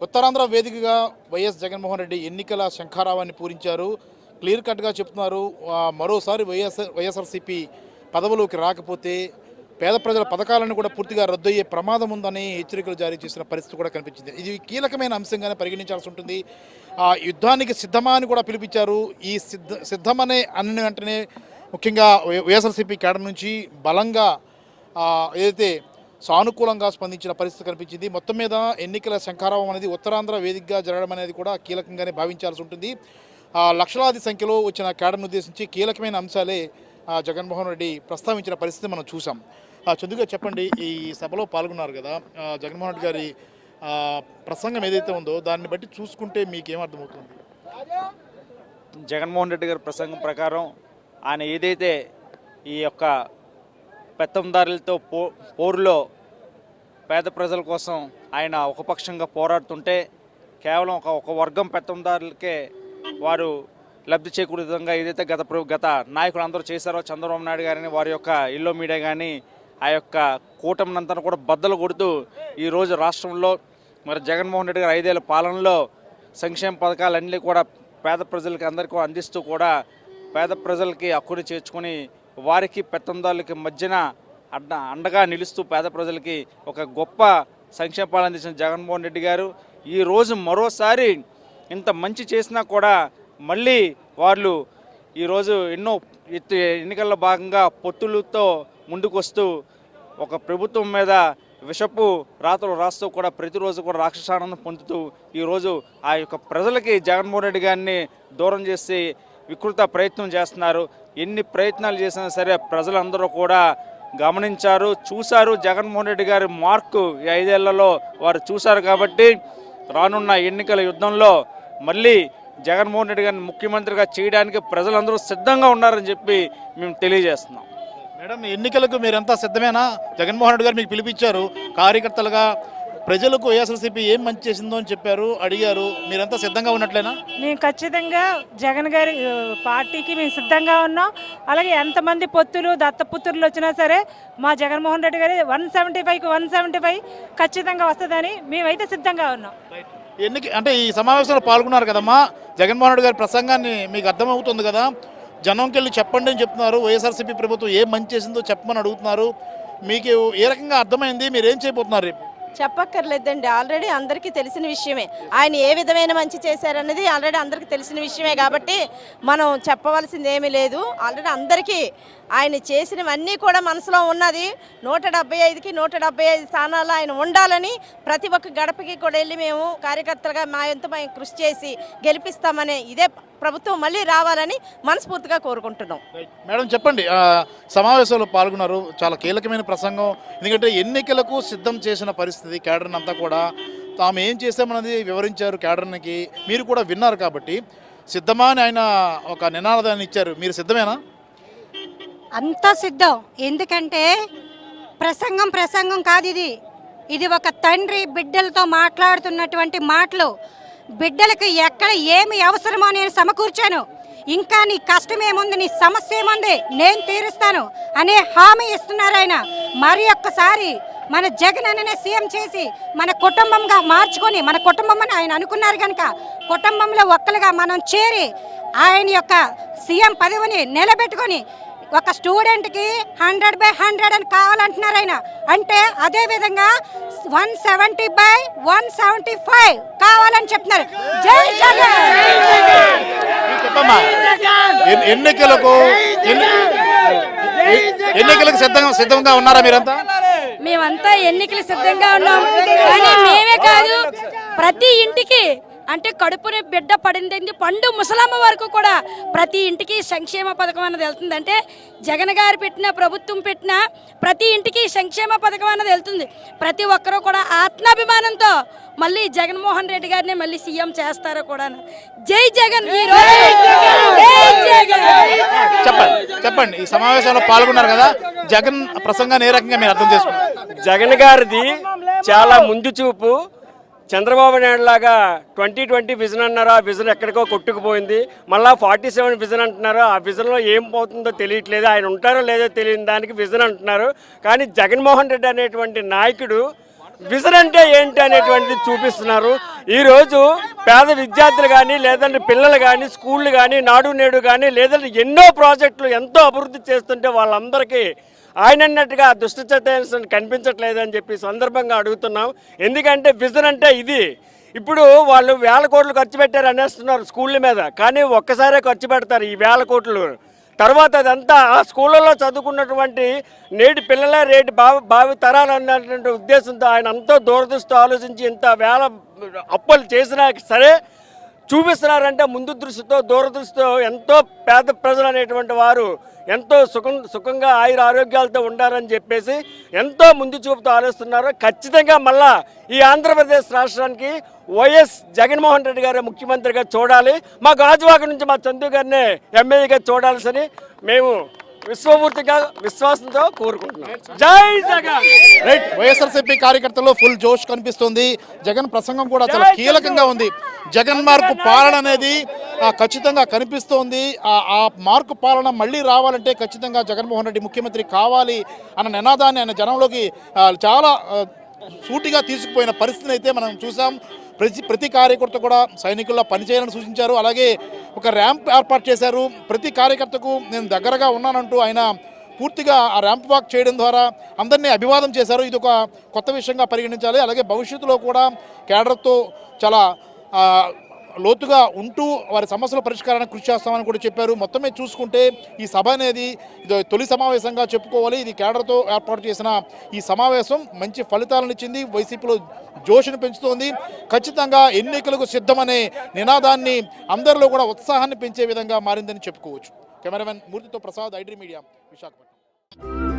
ఉత్తరాంధ్ర వేదికగా వైఎస్ జగన్మోహన్ రెడ్డి ఎన్నికల శంఖారావాన్ని పూరించారు. క్లియర్ కట్గా చెప్తున్నారు, మరోసారి వైఎస్ఆర్సీపీ పదవులోకి రాకపోతే పేద ప్రజల పథకాలను కూడా పూర్తిగా రద్దయ్యే ప్రమాదం ఉందని హెచ్చరికలు జారీ చేసిన పరిస్థితి కూడా కనిపించింది. ఇది కీలకమైన అంశంగానే పరిగణించాల్సి ఉంటుంది. యుద్ధానికి సిద్ధమా అని కూడా పిలిపించారు. ఈ సిద్ధమనే అన్న వెంటనే ముఖ్యంగా వైఎస్ఆర్సీపీ కేడర్ నుంచి బలంగా ఏదైతే సానుకూలంగా స్పందించిన పరిస్థితి కనిపించింది. మొత్తం మీద ఎన్నికల శంఖారావం అనేది ఉత్తరాంధ్ర వేదికగా జరగడం అనేది కూడా కీలకంగానే భావించాల్సి ఉంటుంది. లక్షలాది సంఖ్యలో వచ్చిన కేడర్ను ఉద్దేశించి కీలకమైన అంశాలే జగన్మోహన్ రెడ్డి ప్రస్తావించిన పరిస్థితి మనం చూసాం. చందుగా చెప్పండి, ఈ సభలో పాల్గొన్నారు కదా, జగన్మోహన్ రెడ్డి గారి ప్రసంగం ఏదైతే ఉందో దాన్ని బట్టి చూసుకుంటే మీకేమర్థమవుతుంది? జగన్మోహన్ రెడ్డి గారి ప్రసంగం ప్రకారం ఆయన ఏదైతే ఈ యొక్క పెత్తందారులతో పోరులో పేద ప్రజల కోసం ఆయన ఒకపక్షంగా పోరాడుతుంటే కేవలం ఒక వర్గం పెత్తందారులకే వారు లబ్ధి చేకూరే విధంగా ఏదైతే గత నాయకులు అందరూ చేశారో, చంద్రబాబు నాయుడు గారిని వారి యొక్క ఇల్లో మీడియా కానీ ఆ యొక్క కూటమినంతా కూడా బద్దలు కొడుతూ ఈరోజు రాష్ట్రంలో మరి జగన్మోహన్ రెడ్డి గారు 5 ఏళ్ల పాలనలో సంక్షేమ పథకాలన్నీ కూడా పేద ప్రజలకి అందరికీ అందిస్తూ కూడా పేద ప్రజలకి హక్కుని చేర్చుకొని వారికి పెత్తందారులకి మధ్యన అండగా నిలుస్తూ పేద ప్రజలకి ఒక గొప్ప సంక్షేమ పాలన అందించిన జగన్మోహన్ రెడ్డి గారు ఈరోజు మరోసారి ఇంత మంచి చేసినా కూడా మళ్ళీ వాళ్ళు ఈరోజు ఎన్నో ఎన్నికల్లో భాగంగా పొత్తులతో ముందుకు వస్తూ ఒక ప్రభుత్వం మీద విషపు రాతలు రాస్తూ కూడా ప్రతిరోజు కూడా రాక్షసానందం పొందుతూ ఈరోజు ఆ యొక్క ప్రజలకి జగన్మోహన్ రెడ్డి గారిని దూరం చేసి వికృత ప్రయత్నం చేస్తున్నారు. ఎన్ని ప్రయత్నాలు చేసినా సరే ప్రజలందరూ కూడా గమనించారు, చూశారు. జగన్మోహన్ రెడ్డి గారి మార్కు ఈ 5 ఏళ్లలో వారు చూశారు. కాబట్టి రానున్న ఎన్నికల యుద్ధంలో మళ్ళీ జగన్మోహన్ రెడ్డి గారిని ముఖ్యమంత్రిగా చేయడానికి ప్రజలందరూ సిద్ధంగా ఉన్నారని చెప్పి మేము తెలియజేస్తున్నాం. మేడం, ఎన్నికలకు మీరంతా సిద్ధమేనా? జగన్మోహన్ రెడ్డి గారు మీకు పిలిపించారు, కార్యకర్తలుగా ప్రజలకు వైఎస్ఆర్సీపీ ఏం మంచి చేసిందో అని చెప్పారు, అడిగారు. మీరంతా సిద్ధంగా ఉన్నట్లేనా? మేము ఖచ్చితంగా జగన్ గారి పార్టీకి మేము సిద్ధంగా ఉన్నాం. అలాగే ఎంతమంది పొత్తులు దత్తపుత్రులు వచ్చినా సరే మా జగన్మోహన్ రెడ్డి గారి 175కి 175 ఖచ్చితంగా వస్తుందని మేమైతే సిద్ధంగా ఉన్నాం. అంటే ఈ సమావేశంలో పాల్గొన్నారు కదమ్మా, జగన్మోహన్ రెడ్డి గారి ప్రసంగాన్ని మీకు అర్థమవుతుంది కదా, జనంకి వెళ్ళి చెప్పండి అని చెప్తున్నారు. వైఎస్ఆర్సీపీ ప్రభుత్వం ఏం మంచి చేసిందో చెప్పమని అడుగుతున్నారు. మీకు ఏ రకంగా అర్థమైంది? మీరు ఏం చేయబోతున్నారు రేపు? చెప్పక్కర్లేదండి, ఆల్రెడీ అందరికీ తెలిసిన విషయమే. ఆయన ఏ విధమైన మంచి చేశారనేది ఆల్రెడీ అందరికీ తెలిసిన విషయమే. కాబట్టి మనం చెప్పవలసింది ఏమీ లేదు. ఆల్రెడీ అందరికీ ఆయన చేసినవన్నీ కూడా మనసులో ఉన్నది. 175కి 175 స్థానాల్లో ఆయన ఉండాలని ప్రతి ఒక్క గడపకి కూడా వెళ్ళి మేము కార్యకర్తలుగా మా ఎంతో మేము కృషి చేసి గెలిపిస్తామని, ఇదే ప్రభుత్వం మళ్ళీ రావాలని మనస్ఫూర్తిగా కోరుకుంటున్నాం. మేడం చెప్పండి, సమావేశంలో పాల్గొన్నారు, చాలా కీలకమైన ప్రసంగం. ఎందుకంటే ఎన్నికలకు సిద్ధం చేసిన పరిస్థితి, కేడర్ని అంతా కూడా తాము ఏం చేసామన్నది వివరించారు కేడర్నికి. మీరు కూడా విన్నారు కాబట్టి సిద్ధమా అని ఆయన ఒక నినాదాన్ని ఇచ్చారు. మీరు సిద్ధమేనా? అంతా సిద్ధం. ఎందుకంటే ప్రసంగం కాదు ఇది ఒక తండ్రి బిడ్డలతో మాట్లాడుతున్నటువంటి మాటలు. బిడ్డలకు ఎక్కడ ఏమి అవసరమో నేను సమకూర్చాను. ఇంకా నీ కష్టం ఏముంది, నీ సమస్య ఏముంది, నేను తీరుస్తాను అనే హామీ ఇస్తున్నారు ఆయన. మరి ఒక్కసారి మన జగన్ అనే సీఎం చేసి మన కుటుంబంగా మార్చుకొని, మన కుటుంబం అని ఆయన అనుకున్నారు కనుక కుటుంబంలో ఒక్కలుగా మనం చేరి ఆయన యొక్క సీఎం పదవిని నిలబెట్టుకొని ఒక స్టూడెంట్కి 100/100 అని కావాలంటున్నారు ఆయన. అంటే అదేవిధంగా 170/175 కావాలని చెప్తున్నారు. జై జగన్. ఎన్నికలకు సిద్ధంగా ఉన్నారా మీరంతా? మేమంతా ఎన్నికలు సిద్ధంగా ఉన్నాం. కానీ మేమే కాదు, ప్రతి ఇంటికి అంటే కడుపుని బిడ్డ పడింది పండు ముసలమ్మ వరకు కూడా ప్రతి ఇంటికి సంక్షేమ పథకం అన్నది వెళ్తుంది. అంటే జగన్ గారు పెట్టిన, ప్రభుత్వం పెట్టిన ప్రతి ఇంటికి సంక్షేమ పథకం అన్నది వెళ్తుంది. ప్రతి ఒక్కరూ కూడా ఆత్మాభిమానంతో మళ్ళీ జగన్మోహన్ రెడ్డి గారిని మళ్ళీ సీఎం చేస్తారో కూడా. జై జగన్. చెప్పండి, ఈ సమావేశంలో పాల్గొన్నారు కదా, జగన్ ప్రసంగాన్ని ఏ రకంగా మీరు అర్థం చేసుకున్నారు? జగన్ గారిది చాలా ముందు చూపు. చంద్రబాబు నాయుడు లాగా 2020 విజన్ అన్నారు, ఆ విజన్ ఎక్కడికో కొట్టుకుపోయింది. మళ్ళీ 47 విజన్ అంటున్నారు, ఆ విజన్లో ఏం పోతుందో తెలియట్లేదు. ఆయన ఉంటారో లేదో తెలియని దానికి విజన్ అంటున్నారు. కానీ జగన్మోహన్ రెడ్డి అనేటువంటి నాయకుడు విజన్ అంటే ఏంటి అనేటువంటిది చూపిస్తున్నారు. ఈరోజు పేద విద్యార్థులు కానీ లేదంటే పిల్లలు కానీ స్కూళ్ళు కానీ నాడు నేడు కానీ లేదంటే ఎన్నో ప్రాజెక్టులు ఎంతో అభివృద్ధి చేస్తుంటే వాళ్ళందరికీ ఆయన అన్నట్టుగా దుష్ట చైతన్యం కనిపించట్లేదని చెప్పి సందర్భంగా అడుగుతున్నాం. ఎందుకంటే విజన్ అంటే ఇది. ఇప్పుడు వాళ్ళు 1000 కోట్లు ఖర్చు పెట్టారు అనేస్తున్నారు స్కూళ్ళ మీద, కానీ ఒక్కసారే ఖర్చు పెడతారు ఈ 1000 కోట్లు. తర్వాత అదంతా ఆ స్కూళ్ళలో చదువుకున్నటువంటి నేటి పిల్లలే రేటు భావి తరాలు అన్నటువంటి ఉద్దేశంతో ఆయన ఎంతో దూరదృష్టితో ఆలోచించి ఇంత వేల అప్పులు చేసినా సరే చూపిస్తున్నారంటే ముందు దృష్టితో దూరదృష్టితో ఎంతో పేద ప్రజలు అనేటువంటి వారు ఎంతో సుఖంగా ఆయుర ఆరోగ్యాలతో ఉండాలని చెప్పేసి ఎంతో ముందు చూపుతూ ఆలోచిస్తున్నారు. ఖచ్చితంగా మళ్ళా ఈ ఆంధ్రప్రదేశ్ రాష్ట్రానికి వైఎస్ జగన్మోహన్ రెడ్డి గారు ముఖ్యమంత్రిగా చూడాలి. మా గాజువాక నుంచి మా చందు గారిని ఎమ్మెల్యేగా చూడాల్సని మేము విశ్వపూర్తిగా విశ్వాసంతో కోరుకుంటున్నాం. జై జగన్. రైట్. వైఎస్ఆర్సీపీ కార్యకర్తల్లో ఫుల్ జోష్ కనిపిస్తుంది. జగన్ ప్రసంగం కూడా చాలా కీలకంగా ఉంది. జగన్ మార్కు పాలన అనేది ఖచ్చితంగా కనిపిస్తోంది. ఆ మార్కు పాలన మళ్ళీ రావాలంటే ఖచ్చితంగా జగన్మోహన్ రెడ్డి ముఖ్యమంత్రి కావాలి అన్న నినాదాన్ని ఆయన జనంలోకి చాలా సూటిగా తీసుకుపోయిన పరిస్థితిని అయితే మనం చూసాం. ప్రతి కార్యకర్త కూడా సైనికుల్లో పనిచేయాలని సూచించారు. అలాగే ఒక ర్యాంప్ ఏర్పాటు చేశారు. ప్రతి కార్యకర్తకు నేను దగ్గరగా ఉన్నానంటూ ఆయన పూర్తిగా ఆ ర్యాంప్ వాక్ చేయడం ద్వారా అందరినీ అభివాదం చేశారు. ఇది ఒక కొత్త విషయంగా పరిగణించాలి. అలాగే భవిష్యత్తులో కూడా కేడర్తో చాలా లోతుగా ఉంటూ వారి సమస్యల పరిష్కారానికి కృషి చేస్తామని కూడా చెప్పారు. మొత్తమే చూసుకుంటే ఈ సభ అనేది ఇది తొలి సమావేశంగా చెప్పుకోవాలి. ఇది కేడర్తో ఏర్పాటు చేసిన ఈ సమావేశం మంచి ఫలితాలను ఇచ్చింది. వైసీపీలో జోషును పెంచుతోంది. ఖచ్చితంగా ఎన్నికలకు సిద్ధమనే నినాదాన్ని అందరిలో కూడా ఉత్సాహాన్ని పెంచే విధంగా మారిందని చెప్పుకోవచ్చు. కెమెరామెన్ మూర్తితో ప్రసాద్, ఐడ్రీ మీడియా, విశాఖపట్నం.